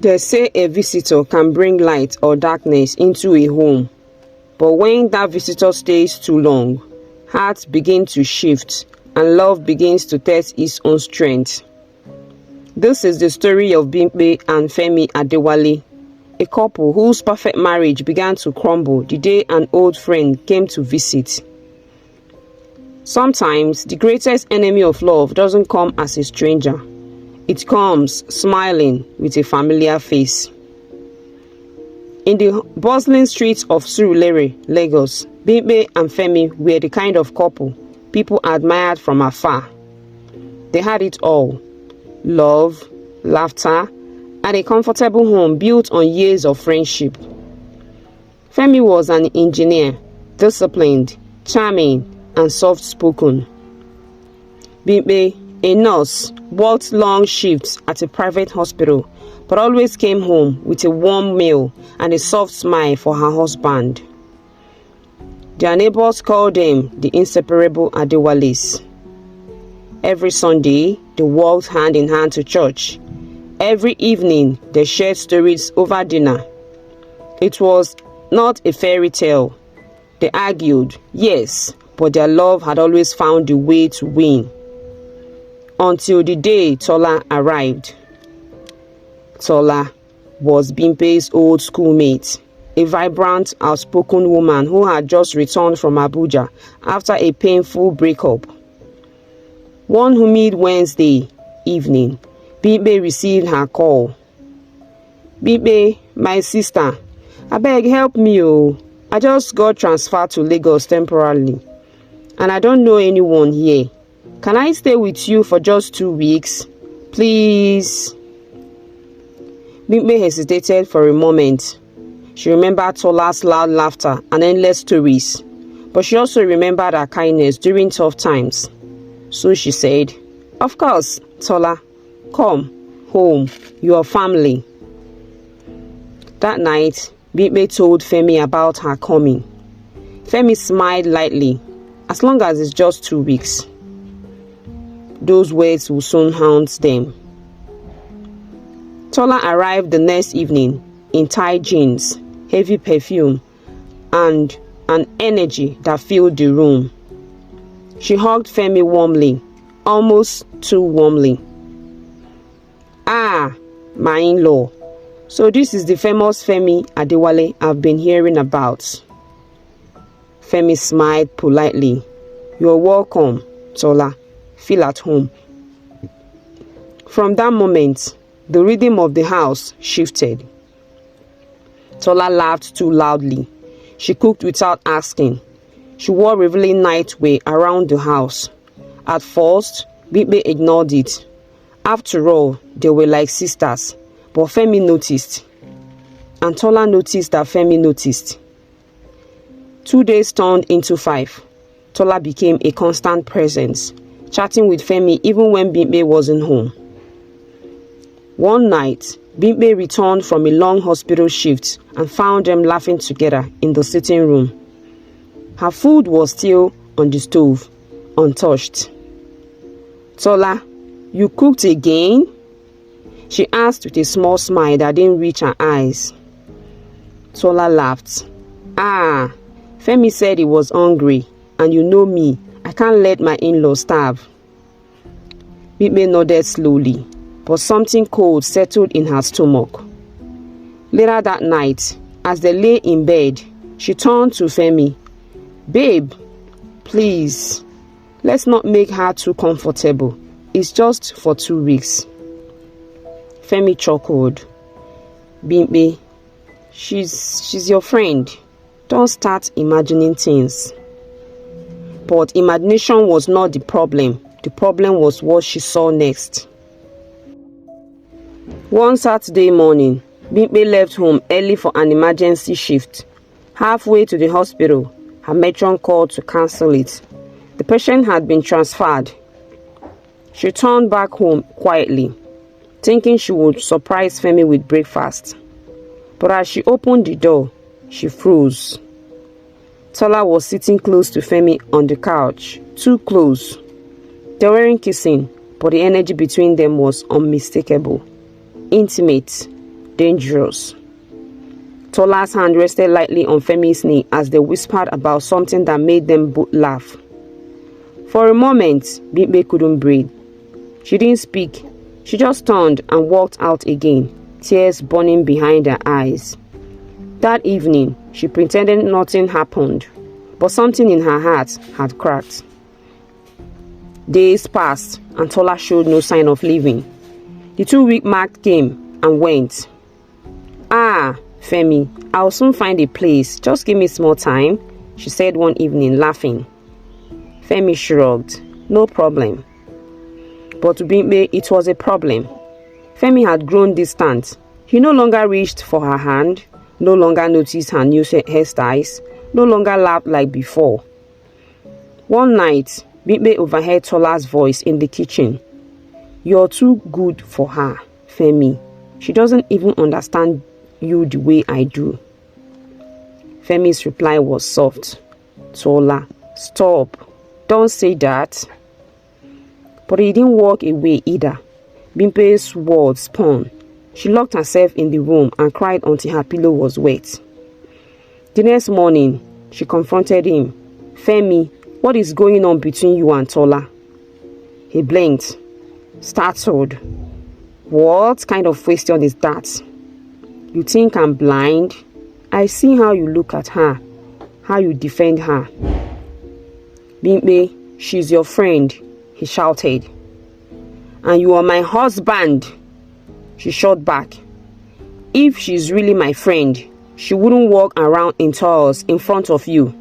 They say a visitor can bring light or darkness into a home, but when that visitor stays too long, hearts begin to shift and love begins to test its own strength. This is the story of Bimpe and Femi Adewale, a couple whose perfect marriage began to crumble the day an old friend came to visit. Sometimes the greatest enemy of love doesn't come as a stranger. It comes smiling with a familiar face. In the bustling streets of Surulere, Lagos, Bimpe and Femi were the kind of couple people admired from afar. They had it all: love, laughter, and a comfortable home built on years of friendship. Femi was an engineer, disciplined, charming, and soft-spoken. Bimpe, a nurse, worked long shifts at a private hospital, but always came home with a warm meal and a soft smile for her husband. Their neighbors called them the inseparable Adewales. Every Sunday, they walked hand in hand to church. Every evening, they shared stories over dinner. It was not a fairy tale. They argued, yes, but their love had always found a way to win. Until the day Tola arrived. Tola was Bimpe's old schoolmate, a vibrant, outspoken woman who had just returned from Abuja after a painful breakup. One humid Wednesday evening, Bimpe received her call. "Bimpe, my sister, abeg help me oh. I just got transferred to Lagos temporarily, and I don't know anyone here. Can I stay with you for just 2 weeks? Please." Bimpe hesitated for a moment. She remembered Tola's loud laughter and endless stories, but she also remembered her kindness during tough times. So she said, "Of course, Tola, come home, your family." That night, Bimpe told Femi about her coming. Femi smiled lightly. "As long as it's just 2 weeks. Those words will soon haunt them." Tola arrived the next evening in tight jeans, heavy perfume, and an energy that filled the room. She hugged Femi warmly, almost too warmly. "Ah, my in-law. So this is the famous Femi Adewale I've been hearing about." Femi smiled politely. "You're welcome, Tola. Feel at home." From that moment, the rhythm of the house shifted. Tola laughed too loudly. She cooked without asking. She wore revealing nightwear around the house. At first, Bimpe ignored it. After all, they were like sisters. But Femi noticed. And Tola noticed that Femi noticed. 2 days turned into 5. Tola became a constant presence, chatting with Femi even when Bimpe wasn't home. One night, Bimpe returned from a long hospital shift and found them laughing together in the sitting room. Her food was still on the stove, untouched. "Tola, you cooked again?" she asked with a small smile that didn't reach her eyes. Tola laughed. "Ah, Femi said he was hungry, and you know me, I can't let my in-law starve." Bimpe nodded slowly, but something cold settled in her stomach. Later that night, as they lay in bed, she turned to Femi. "Babe, please, let's not make her too comfortable. It's just for 2 weeks." Femi chuckled. "Bimpe, she's your friend. Don't start imagining things." But imagination was not the problem. The problem was what she saw next. One Saturday morning, Bimpe left home early for an emergency shift. Halfway to the hospital, her matron called to cancel it. The patient had been transferred. She turned back home quietly, thinking she would surprise Femi with breakfast. But as she opened the door, she froze. Tola was sitting close to Femi on the couch, too close. They weren't kissing, but the energy between them was unmistakable. Intimate, dangerous. Tola's hand rested lightly on Femi's knee as they whispered about something that made them both laugh. For a moment, Bimpe couldn't breathe. She didn't speak. She just turned and walked out again, tears burning behind her eyes. That evening, she pretended nothing happened, but something in her heart had cracked. Days passed and Tola showed no sign of leaving. The 2-week mark came and went. "Ah, Femi, I'll soon find a place. Just give me small time," she said one evening, laughing. Femi shrugged. No problem. But to Bimpe, it was a problem. Femi had grown distant. He no longer reached for her hand, no longer noticed her new hairstyles, no longer laughed like before. One night, Bimpe overheard Tola's voice in the kitchen. "You're too good for her, Femi. She doesn't even understand you the way I do." Femi's reply was soft. "Tola, stop. Don't say that." But he didn't walk away either. Bimpe's words spun. She locked herself in the room and cried until her pillow was wet. The next morning, she confronted him. "Femi, what is going on between you and Tola?" He blinked, startled. "What kind of question is that? You think I'm blind? I see how you look at her, how you defend her." "Bimpe, she's your friend," he shouted. "And you are my husband," she shot back. "If she's really my friend, she wouldn't walk around in towels in front of you."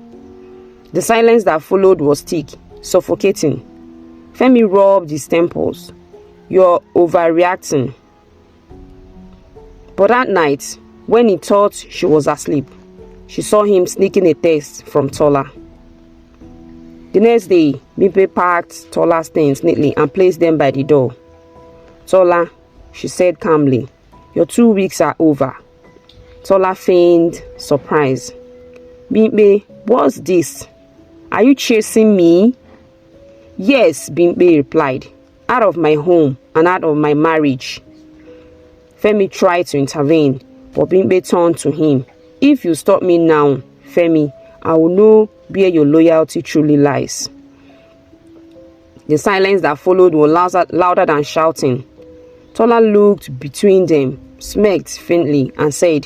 The silence that followed was thick, suffocating. Femi rubbed his temples. "You're overreacting." But that night, when he thought she was asleep, she saw him sneaking a text from Tola. The next day, Bimpe packed Tola's things neatly and placed them by the door. "Tola," she said calmly, "your 2 weeks are over." Tola feigned surprise. "Bimpe, what's this? Are you chasing me?" "Yes," Bimpe replied, "out of my home and out of my marriage." Femi tried to intervene, but Bimpe turned to him. "If you stop me now, Femi, I will know where your loyalty truly lies." The silence that followed was louder than shouting. Tola looked between them, smirked faintly, and said,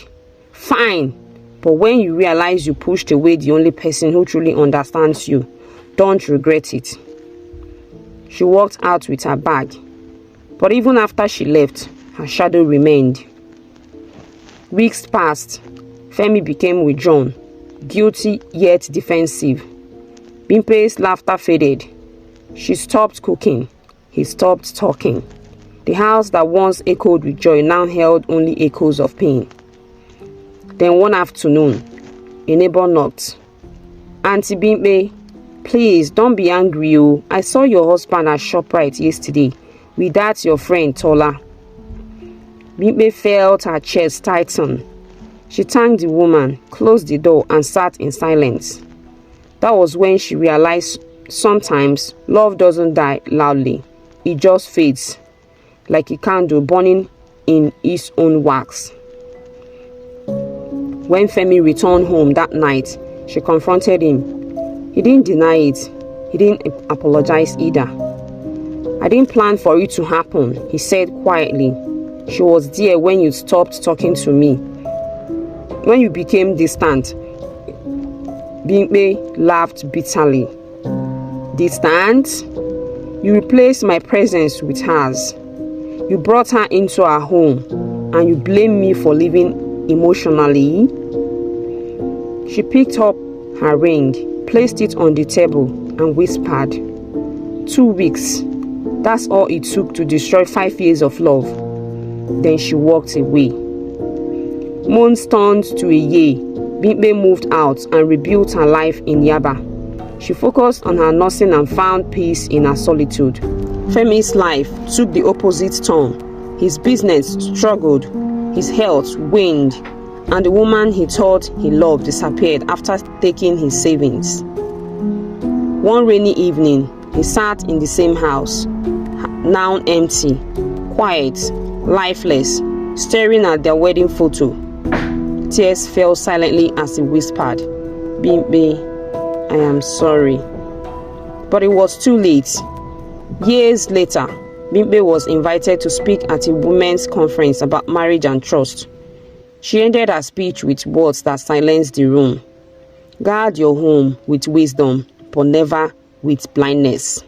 "Fine, but when you realize you pushed away the only person who truly understands you, don't regret it." She walked out with her bag, but even after she left, her shadow remained. Weeks passed. Femi became withdrawn, guilty yet defensive. Bimpe's laughter faded. She stopped cooking. He stopped talking. The house that once echoed with joy now held only echoes of pain. Then one afternoon, a neighbor knocked. "Auntie Bimpe, please don't be angry. Oh, I saw your husband at ShopRite yesterday with that your friend Tola." Bimpe felt her chest tighten. She thanked the woman, closed the door, and sat in silence. That was when she realized sometimes love doesn't die loudly. It just fades, like a candle burning in its own wax. When Femi returned home that night, she confronted him. He didn't deny it. He didn't apologize either. "I didn't plan for it to happen," he said quietly. "She was there when you stopped talking to me. When you became distant." Bimpe laughed bitterly. "Distant? You replaced my presence with hers. You brought her into our home, and you blame me for leaving emotionally." She picked up her ring, placed it on the table, and whispered, 2 weeks. That's all it took to destroy 5 years of love." Then she walked away. Months turned to a year. Bimpe moved out and rebuilt her life in Yaba. She focused on her nursing and found peace in her solitude. Femi's life took the opposite turn. His business struggled, his health waned, and the woman he thought he loved disappeared after taking his savings. One rainy evening, he sat in the same house, now empty, quiet, lifeless, staring at their wedding photo. Tears fell silently as he whispered, "Bimpe, I am sorry." But it was too late. Years later, Bimpe was invited to speak at a women's conference about marriage and trust. She ended her speech with words that silenced the room. Guard your home with wisdom, but never with blindness.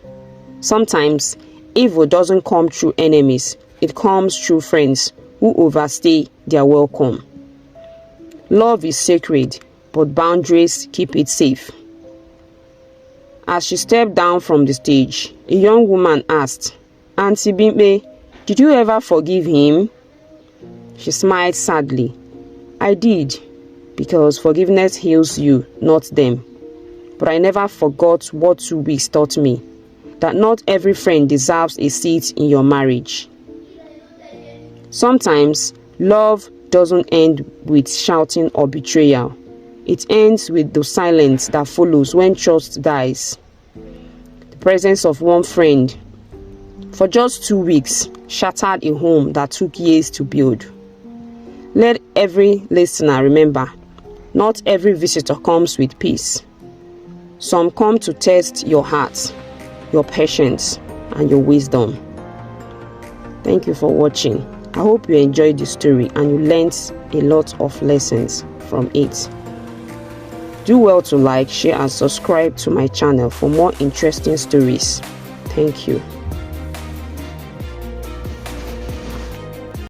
Sometimes, evil doesn't come through enemies, it comes through friends who overstay their welcome. Love is sacred, but boundaries keep it safe. As she stepped down from the stage, a young woman asked, "Auntie Bimpe, did you ever forgive him?" She smiled sadly. "I did, because forgiveness heals you, not them. But I never forgot what 2 weeks taught me, that not every friend deserves a seat in your marriage." Sometimes, love doesn't end with shouting or betrayal. It ends with the silence that follows when trust dies. The presence of one friend for just 2 weeks shattered a home that took years to build. Let every listener remember, not every visitor comes with peace. Some come to test your heart, your patience, and your wisdom. Thank you for watching. I hope you enjoyed the story and you learned a lot of lessons from it. Do well to like, share, and subscribe to my channel for more interesting stories. Thank you.